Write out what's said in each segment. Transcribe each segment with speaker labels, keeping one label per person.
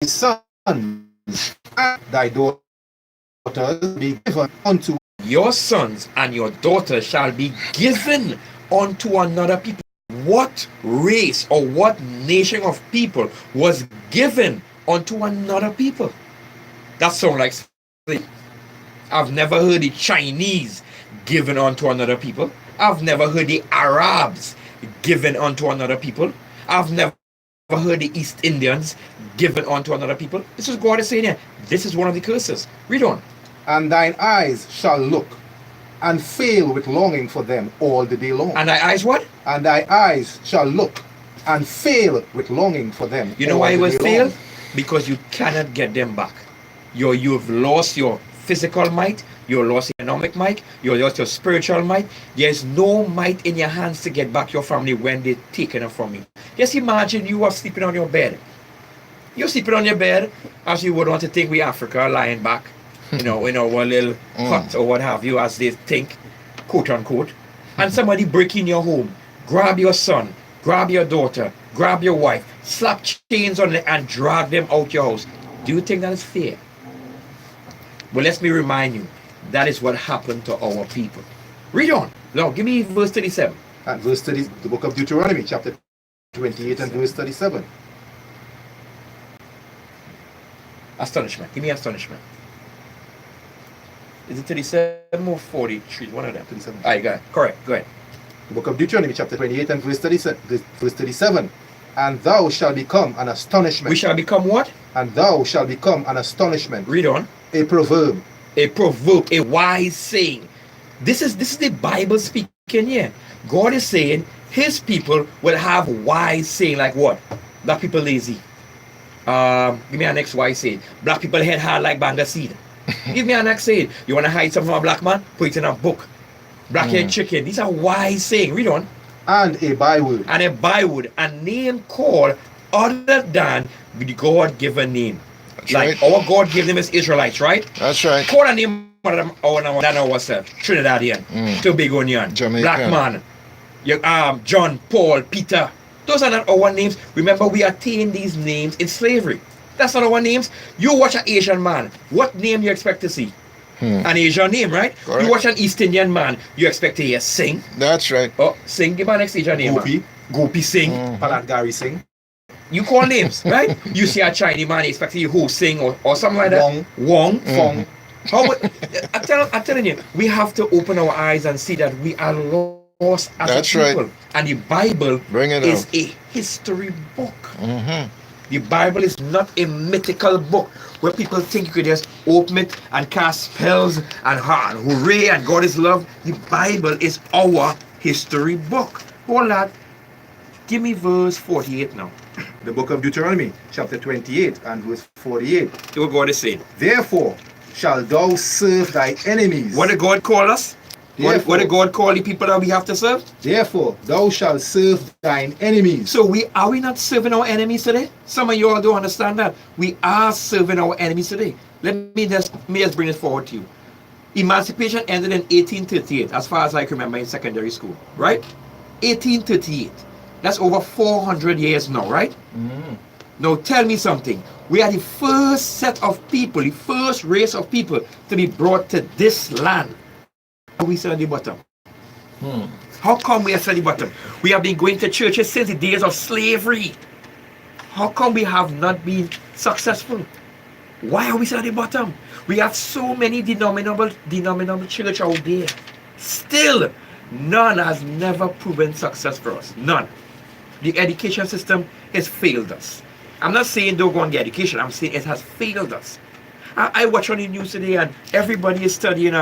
Speaker 1: sons and thy daughters be given unto
Speaker 2: your sons and your daughters shall be given unto another people. What race or what nation of people was given unto another people? That sounds like slavery. I've never heard the Chinese given unto another people. I've never heard the Arabs given unto another people. I've never heard the East Indians given unto another people. This is God is saying here. This is one of the curses. Read on.
Speaker 1: and thine eyes shall look and fail with longing for them all the day long.
Speaker 2: And thy eyes what?
Speaker 1: And thy eyes shall look and fail with longing for them.
Speaker 2: You know
Speaker 1: all
Speaker 2: why it
Speaker 1: the
Speaker 2: was
Speaker 1: day
Speaker 2: failed?
Speaker 1: long.
Speaker 2: Because you cannot get them back. You've lost your physical might, you lost your economic might, you lost your spiritual might. There's no might in your hands to get back your family when they're taken it from you. Just imagine you are sleeping on your bed. You're sleeping on your bed, as you would want to think we Africa, lying back, in our little hut or what have you, as they think, quote unquote. And somebody break in your home, grab your son, grab your daughter, grab your wife, slap chains on them and drag them out your house. Do you think that is fair? Well, let me remind you, that is what happened to our people. Read on. Now, give me verse 37.
Speaker 1: And verse 30, the book of Deuteronomy, chapter 28 and verse 37.
Speaker 2: Astonishment. Give me astonishment. Is it 37 or 43? One of them.
Speaker 1: 37.
Speaker 2: All right, go ahead. Correct. Go ahead.
Speaker 1: The book of Deuteronomy, chapter 28 and verse 37. And thou shalt become an astonishment.
Speaker 2: We shall become what?
Speaker 1: And thou shalt become an astonishment.
Speaker 2: Read on.
Speaker 1: A proverb.
Speaker 2: A proverb, a wise saying. This is the Bible speaking here. God is saying his people will have wise saying, like what? Black people lazy. Give me our next wise saying. Black people head hard like banga seed. Give me our next saying. You want to hide something from a black man? Put it in a book. Black head chicken. These are wise saying. Read on.
Speaker 1: And a byword.
Speaker 2: And a byword, a name called other than the God-given name.
Speaker 3: That's
Speaker 2: like
Speaker 3: right.
Speaker 2: our God-given name is Israelites, right?
Speaker 3: That's right.
Speaker 2: Call a name other than ourselves. Trinidadian, Tobagonian,
Speaker 3: Jamaican.
Speaker 2: Black man, John, Paul, Peter. Those are not our names. Remember, we attained these names in slavery. That's not our names. You watch an Asian man, what name you expect to see? An Asian name, right?
Speaker 3: Correct.
Speaker 2: You watch an East Indian man, you expect to hear Singh.
Speaker 3: That's right.
Speaker 2: Oh, Singh, give me an next Asian name.
Speaker 1: Gopi.
Speaker 2: Man. Gopi Singh.
Speaker 1: Palatgari Singh.
Speaker 2: You call names, right? You see a Chinese man, you expect to hear Ho Singh or something like that. Wong.
Speaker 1: Fong.
Speaker 2: I'm telling you, we have to open our eyes and see that we are lost as
Speaker 3: That's
Speaker 2: a people.
Speaker 3: right.
Speaker 2: And the Bible
Speaker 3: Bring it
Speaker 2: is
Speaker 3: out.
Speaker 2: a history book. The Bible is not a mythical book where people think you could just open it and cast spells and hooray and God is love. The Bible is our history book. Hold that. Give me verse 48 now.
Speaker 1: The book of Deuteronomy, chapter 28 and verse 48.
Speaker 2: See what God is saying.
Speaker 1: Therefore shalt thou serve thy enemies.
Speaker 2: What did God call us? What
Speaker 1: Therefore-
Speaker 2: did God call the people that we have to serve?
Speaker 1: Therefore thou shalt serve thine enemies.
Speaker 2: So are we not serving our enemies today? Some of you all don't understand that. We are serving our enemies today. Let me just bring this forward to you. Emancipation ended in 1838, as far as I can remember in secondary school, right? 1838. That's over 400 years now, right? Now tell me something. We are the first set of people, the first race of people to be brought to this land. Are we still at the bottom? How come we are still at the bottom? We have been going to churches since the days of slavery. How come we have not been successful? Why are we still at the bottom? We have so many denominable church out there. Still, none has never proven success for us. None. The education system has failed us. I'm not saying don't go on the education. I'm saying it has failed us. I watch on the news today and everybody is studying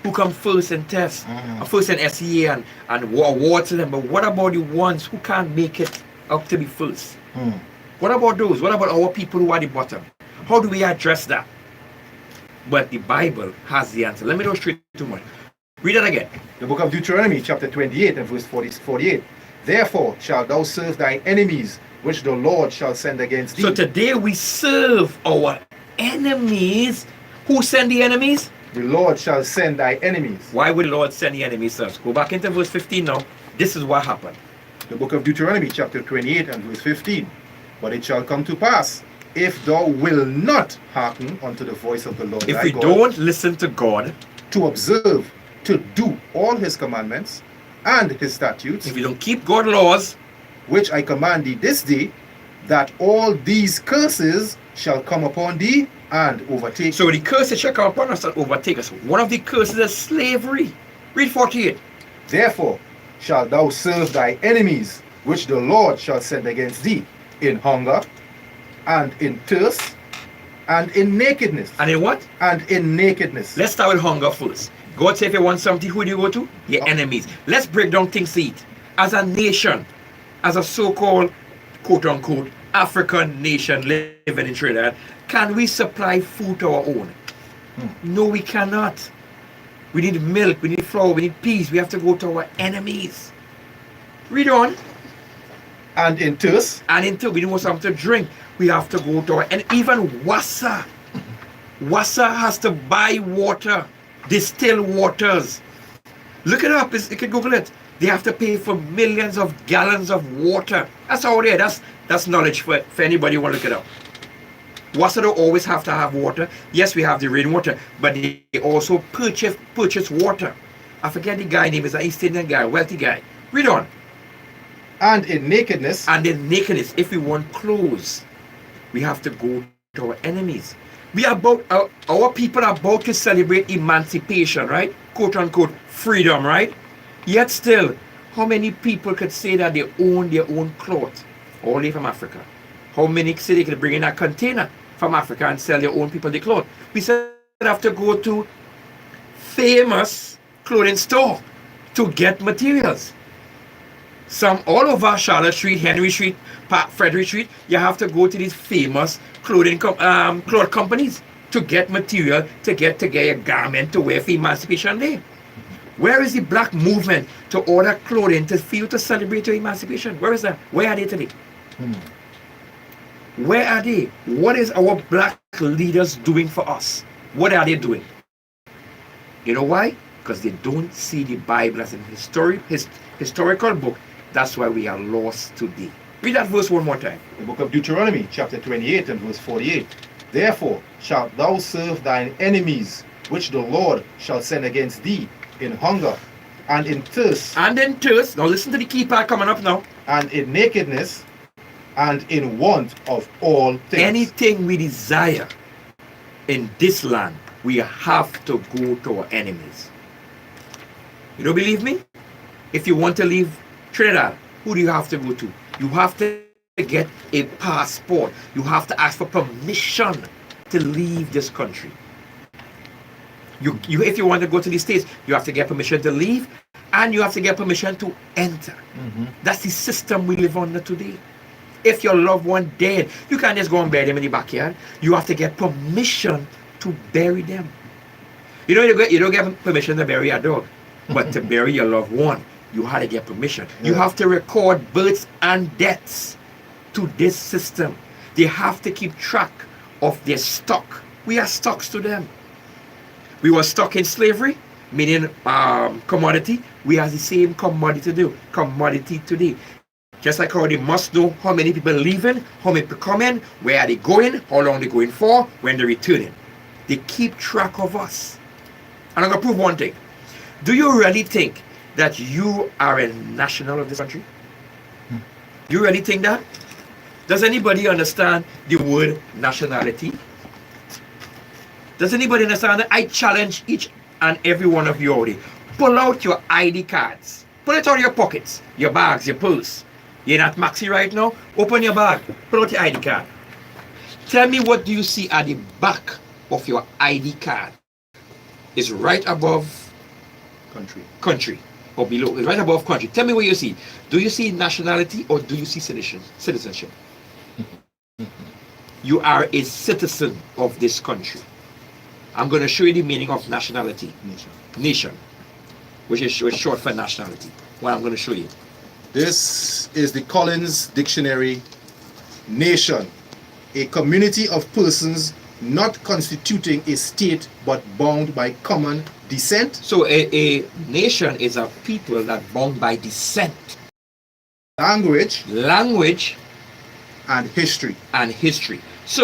Speaker 2: who come first in tests, first in SEA and awards to them. But what about the ones who can't make it up to be first? What about those? What about our people who are at the bottom? How do we address that? But the Bible has the answer. Let me not straight too much. Read it again.
Speaker 1: The book of Deuteronomy, chapter 28 and verse 48. Therefore shalt thou serve thine enemies, which the Lord shall send against thee.
Speaker 2: So today we serve our enemies. Who send the enemies?
Speaker 1: The Lord shall send thy enemies.
Speaker 2: Why would the Lord send the enemies first? Go back into verse 15 now. This is what happened.
Speaker 1: The book of Deuteronomy, chapter 28 and verse 15. But it shall come to pass, if thou wilt not hearken unto the voice of the Lord
Speaker 2: If
Speaker 1: thy
Speaker 2: we
Speaker 1: God,
Speaker 2: don't listen to God,
Speaker 1: to observe, to do all his commandments and his statutes,
Speaker 2: if we don't keep God's laws,
Speaker 1: which I command thee this day, that all these curses shall come upon thee and overtake
Speaker 2: so the curses shall come upon us and overtake us. One of the curses is slavery. Read 48.
Speaker 1: Therefore shalt thou serve thy enemies, which the Lord shall send against thee, in hunger, and in thirst, and in nakedness.
Speaker 2: And in what?
Speaker 1: And in nakedness.
Speaker 2: Let's start with hunger first. God said if you want something, who do you go to? Your enemies. Let's break down things to eat. As a nation, as a so-called, quote-unquote, African nation living in Trinidad, can we supply food to our own? No, we cannot. We need milk, we need flour, we need peas. We have to go to our enemies. Read on.
Speaker 1: And in thirst.
Speaker 2: And until we want something to drink, we have to go to our, and even Wassa. Wassa has to buy water, distilled waters. Look it up, you can Google it. They have to pay for millions of gallons of water. That's all there. That's knowledge for anybody who want to look it up. Wassa don't always have to have water. Yes, we have the rainwater, but they also purchase water. I forget the guy name, is an East Indian guy, wealthy guy. Read on.
Speaker 1: And in nakedness.
Speaker 2: And in nakedness, if we want clothes, we have to go to our enemies. We are about, our people are about to celebrate emancipation, right? Quote unquote, freedom, right? Yet still, how many people could say that they own their own clothes? Only from Africa. How many say they could bring in a container from Africa and sell their own people the clothes? We said have to go to famous clothing store to get materials. Some all over Charlotte Street, Henry Street, Frederick Street, you have to go to these famous cloth companies to get material to get a garment to wear for Emancipation Day. Where is the black movement to order clothing to feel to celebrate your emancipation? Where is that? Where are they today? Where are they? What is our black leaders doing for us? What are they doing? You know why? Because they don't see the Bible as an historical book. That's why we are lost today. Read that verse one more time.
Speaker 1: The book of Deuteronomy, chapter 28 and verse 48. Therefore shalt thou serve thine enemies, which the Lord shall send against thee, in hunger, and in thirst.
Speaker 2: And in thirst. Now listen to the key part coming up now.
Speaker 1: And in nakedness, and in want of all things.
Speaker 2: Anything we desire in this land, we have to go to our enemies. You don't believe me? If you want to leave Trinidad, who do you have to go to? You have to get a passport. You have to ask for permission to leave this country. If you want to go to the States, you have to get permission to leave, and you have to get permission to enter. That's the system we live under today. If your loved one dead, you can't just go and bury them in the backyard. You have to get permission to bury them. You don't get permission to bury a dog, but to bury your loved one, you had to get permission. You have to record births and deaths to this system. They have to keep track of their stock. We are stocks to them. We were stuck in slavery, meaning commodity. We have the same commodity today. Just like how they must know how many people leaving, how many people coming, where are they going, how long they're going for, when they're returning. They keep track of us. And I'm going to prove one thing. Do you really think that you are a national of this country? You really think that? Does anybody understand the word nationality? Does anybody understand that? I challenge each and every one of you already. Pull out your ID cards. Pull it out of your pockets, your bags, your purse. You're not maxi right now? Open your bag. Pull out your ID card. Tell me, what do you see at the back of your ID card? It's right above country or below. It's right above country. Tell me what you see. Do you see nationality or do you see citizenship? You are a citizen of this country. I'm going to show you the meaning of nationality. Nation. Which is short for nationality. What I'm going to show you.
Speaker 1: This is the Collins Dictionary. Nation, a community of persons not constituting a state but bound by common descent.
Speaker 2: So a nation is a people that bound by descent.
Speaker 1: Language.
Speaker 2: Language.
Speaker 1: And history.
Speaker 2: And history.